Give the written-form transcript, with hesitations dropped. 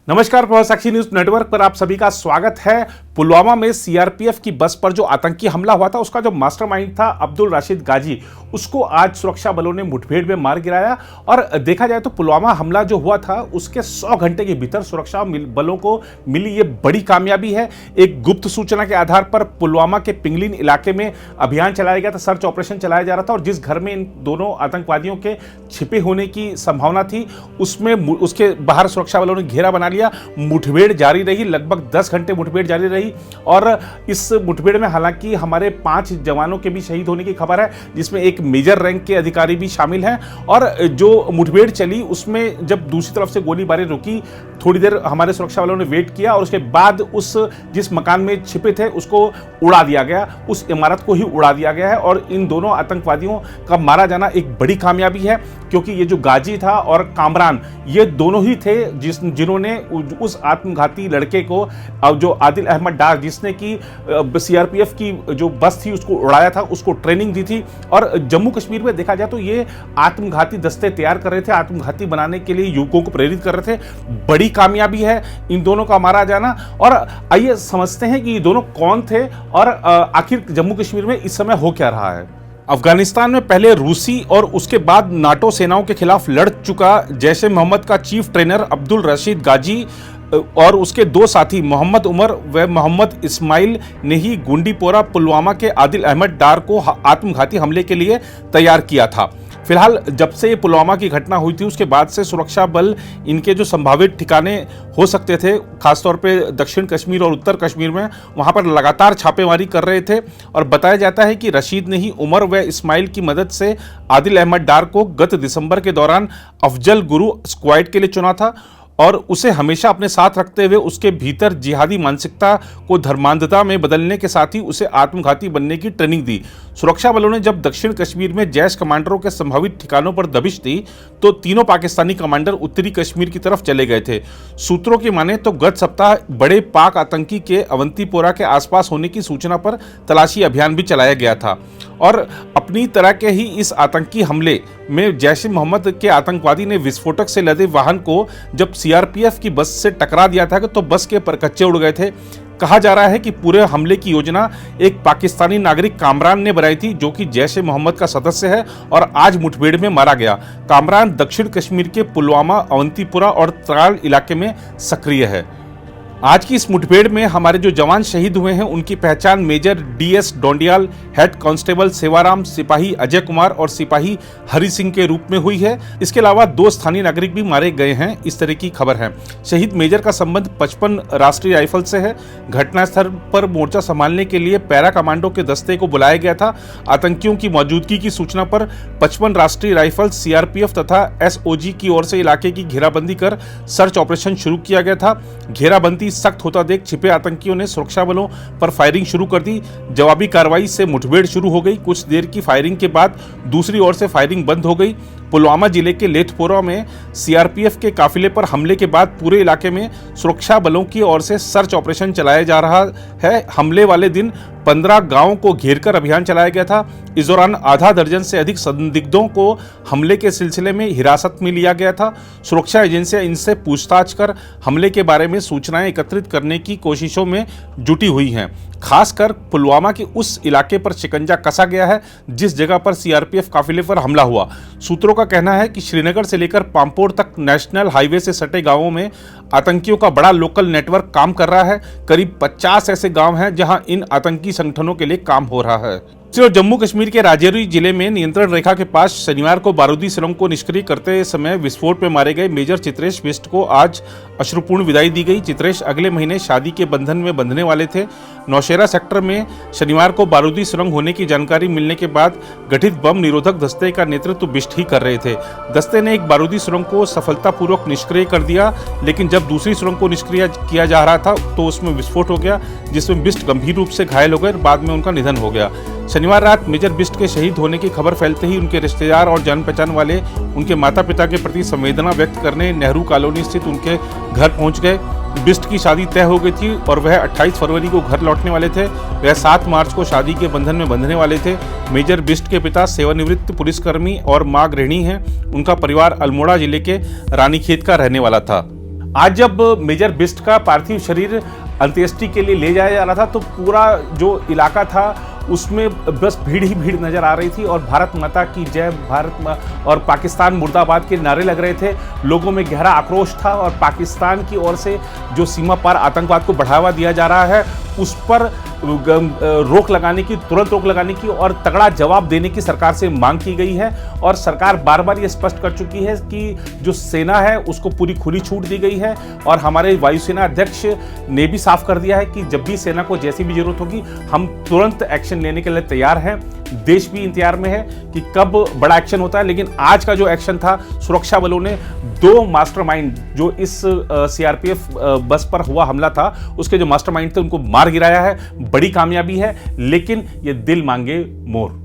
नमस्कार, प्रभात साक्षी news network पर आप सभी का स्वागत है। पुलवामा में सीआरपीएफ की बस पर जो आतंकी हमला हुआ था, उसका जो मास्टरमाइंड था अब्दुल राशिद गाजी, उसको आज सुरक्षा बलों ने मुठभेड़ में मार गिराया। और देखा जाए तो पुलवामा हमला जो हुआ था उसके 100 घंटे के भीतर सुरक्षा बलों को मिली ये बड़ी कामयाबी है। एक गुप्त सूचना के आधार पर पुलवामा के पिंगलिन इलाके में अभियान चलाया गया था, सर्च ऑपरेशन चलाया जा रहा था, और जिस घर में इन दोनों आतंकवादियों के छिपे होने की संभावना थी उसमें उसके बाहर सुरक्षा बलों ने घेरा बना लिया। मुठभेड़ जारी रही, लगभग 10 घंटे मुठभेड़ जारी रही, और इस मुठभेड़ में हालांकि हमारे 5 जवानों के भी शहीद होने की खबर है, जिसमें एक मेजर रैंक के अधिकारी भी शामिल हैं। और जो मुठभेड़ चली उसमें जब दूसरी तरफ से गोलीबारी रुकी, थोड़ी देर हमारे सुरक्षा वालों ने वेट किया और उसके बाद उस जिस मकान में छिपे थे उसको उड़ा दिया गया, उस इमारत को ही उड़ा दिया गया है। और इन दोनों आतंकवादियों का मारा जाना एक बड़ी कामयाबी है, क्योंकि ये जो गाजी था और कामरान, ये दोनों ही थे जिन्होंने उस आत्मघाती लड़के को, जो आदिल अहमद डार, जिसने की सीआरपीएफ की जो बस थी उसको उड़ाया था, उसको ट्रेनिंग दी थी। और जम्मू कश्मीर में देखा जाए तो ये आत्मघाती दस्ते तैयार कर रहे थे, आत्मघाती बनाने के लिए युवकों को प्रेरित कर रहे थे। बड़ी कामयाबी है इन दोनों का मारा जाना। और आइए समझते हैं कि ये दोनों कौन थे और आखिर जम्मू कश्मीर में इस समय हो क्या रहा है। अफगानिस्तान में पहले रूसी और उसके बाद नाटो सेनाओं के खिलाफ लड़ चुका जैश ए मोहम्मद का चीफ ट्रेनर अब्दुल रशीद गाजी और उसके 2 साथी मोहम्मद उमर व मोहम्मद इस्माइल ने ही गुंडीपोरा पुलवामा के आदिल अहमद डार को आत्मघाती हमले के लिए तैयार किया था। फिलहाल जब से ये पुलवामा की घटना हुई थी उसके बाद से सुरक्षा बल इनके जो संभावित ठिकाने हो सकते थे, खासतौर पे दक्षिण कश्मीर और उत्तर कश्मीर में, वहां पर लगातार छापेमारी कर रहे थे। और बताया जाता है कि रशीद ने ही उमर व इस्माइल की मदद से आदिल अहमद डार को गत दिसंबर के दौरान अफजल गुरु स्क्वाड के लिए चुना था और उसे हमेशा अपने साथ रखते हुए उसके भीतर जिहादी मानसिकता को धर्मांधता में बदलने के साथ ही उसे आत्मघाती बनने की ट्रेनिंग दी। सुरक्षा बलों ने जब दक्षिण कश्मीर में जैश कमांडरों के संभावित ठिकानों पर दबिश दी तो तीनों पाकिस्तानी कमांडर उत्तरी कश्मीर की तरफ चले गए थे। सूत्रों की माने तो गत सप्ताह बड़े पाक आतंकी के अवंतीपोरा के आसपास होने की सूचना पर तलाशी अभियान भी चलाया गया था। और अपनी तरह के ही इस आतंकी हमले में जैश ए मोहम्मद के आतंकवादी ने विस्फोटक से लदे वाहन को जब सीआरपीएफ की बस से टकरा दिया था तो बस के परकच्चे उड़ गए थे। कहा जा रहा है कि पूरे हमले की योजना एक पाकिस्तानी नागरिक कामरान ने बनाई थी, जो कि जैश ए मोहम्मद का सदस्य है और आज मुठभेड़ में मारा गया। कामरान दक्षिण कश्मीर के पुलवामा, अवंतीपुरा और त्राल इलाके में सक्रिय है। आज की इस मुठभेड़ में हमारे जो जवान शहीद हुए हैं उनकी पहचान major DS Dondiyal, head constable Sevaram, सिपाही अजय कुमार और सिपाही हरि सिंह के रूप में हुई है। इसके अलावा 2 स्थानीय नागरिक भी मारे गए हैं, इस तरह की खबर है। शहीद मेजर का संबंध 55 राष्ट्रीय राइफल से है। घटनास्थल पर मोर्चा संभालने के लिए पैरा कमांडो के दस्ते को बुलाया गया था। आतंकियों की मौजूदगी की सूचना पर 55 राष्ट्रीय राइफल, सीआरपीएफ तथा एसओजी की ओर से इलाके की घेराबंदी कर सर्च ऑपरेशन शुरू किया गया था। घेराबंदी सख्त होता देख छिपे आतंकियों ने सुरक्षा बलों पर फायरिंग शुरू कर दी। जवाबी कार्रवाई से मुठभेड़ शुरू हो गई। कुछ देर की फायरिंग के बाद दूसरी ओर से फायरिंग बंद हो गई। पुलवामा जिले के लेथपोरा में सीआरपीएफ के काफिले पर हमले के बाद पूरे इलाके में सुरक्षा बलों की ओर से सर्च ऑपरेशन चलाया जा रहा है। हमले वाले दिन 15 गांवों को घेरकर अभियान चलाया गया था। इस दौरान आधा दर्जन से अधिक संदिग्धों को हमले के सिलसिले में हिरासत में लिया गया था। सुरक्षा एजेंसियां इनसे पूछताछ कर हमले के बारे में सूचनाएं एकत्रित करने की कोशिशों में जुटी हुई हैं। खासकर पुलवामा के उस इलाके पर शिकंजा कसा गया है जिस जगह पर सीआरपीएफ काफिले पर हमला हुआ। सूत्रों का कहना है कि श्रीनगर से लेकर पांपोर तक नेशनल हाईवे से सटे गांवों में आतंकियों का बड़ा लोकल नेटवर्क काम कर रहा है। करीब 50 ऐसे गांव हैं जहां इन आतंकी संगठनों के लिए काम हो रहा है। जम्मू कश्मीर के राजौरी जिले में नियंत्रण रेखा के पास शनिवार को बारूदी सुरंग को निष्क्रिय करते समय विस्फोट में मारे गए मेजर चित्रेश बिष्ट को आज अश्रुपूर्ण विदाई दी गई। चित्रेश अगले महीने शादी के बंधन में बंधने वाले थे। नौशेरा सेक्टर में शनिवार को बारूदी सुरंग होने की जानकारी मिलने के बाद गठित बम निरोधक दस्ते का नेतृत्व बिष्ट ही कर रहे थे। दस्ते ने एक बारूदी सुरंग को सफलतापूर्वक निष्क्रिय कर दिया, लेकिन जब दूसरी सुरंग को निष्क्रिय किया जा रहा था तो उसमें विस्फोट हो गया, जिसमें बिष्ट गंभीर रूप से घायल हो गए और बाद में उनका निधन हो गया। शनिवार रात मेजर बिष्ट के शहीद होने की खबर फैलते ही उनके रिश्तेदार और जान पहचान वाले उनके माता पिता के प्रति संवेदना व्यक्त करने नेहरू कॉलोनी स्थित उनके घर पहुंच गए। बिष्ट की शादी तय हो गई थी और वह 28 फरवरी को घर लौटने वाले थे। वह 7 मार्च को शादी के बंधन में बंधने वाले थे। मेजर बिष्ट के पिता सेवानिवृत्त पुलिसकर्मी और मां गृहिणी हैं। उनका परिवार अल्मोड़ा जिले के रानीखेत का रहने वाला था। आज जब मेजर बिष्ट का पार्थिव शरीर अंत्येष्टि के लिए ले जाया जा रहा था तो पूरा जो इलाका था उसमें बस भीड़ ही भीड़ नजर आ रही थी और भारत माता की जय, और पाकिस्तान मुर्दाबाद के नारे लग रहे थे। लोगों में गहरा आक्रोश था और पाकिस्तान की ओर से जो सीमा पार आतंकवाद को बढ़ावा दिया जा रहा है उस पर तुरंत रोक लगाने की और तगड़ा जवाब देने की सरकार से मांग की गई है। और सरकार बार बार ये स्पष्ट कर चुकी है कि जो सेना है उसको पूरी खुली छूट दी गई है और हमारे वायुसेना अध्यक्ष ने भी साफ कर दिया है कि जब भी सेना को जैसी भी जरूरत होगी हम तुरंत एक्शन लेने के लिए तैयार हैं। देश भी इंतजार में है कि कब बड़ा एक्शन होता है, लेकिन आज का जो एक्शन था, सुरक्षा बलों ने 2 मास्टरमाइंड जो इस सीआरपीएफ बस पर हुआ हमला था उसके जो मास्टरमाइंड थे उनको मार गिराया है। बड़ी कामयाबी है, लेकिन ये दिल मांगे मोर।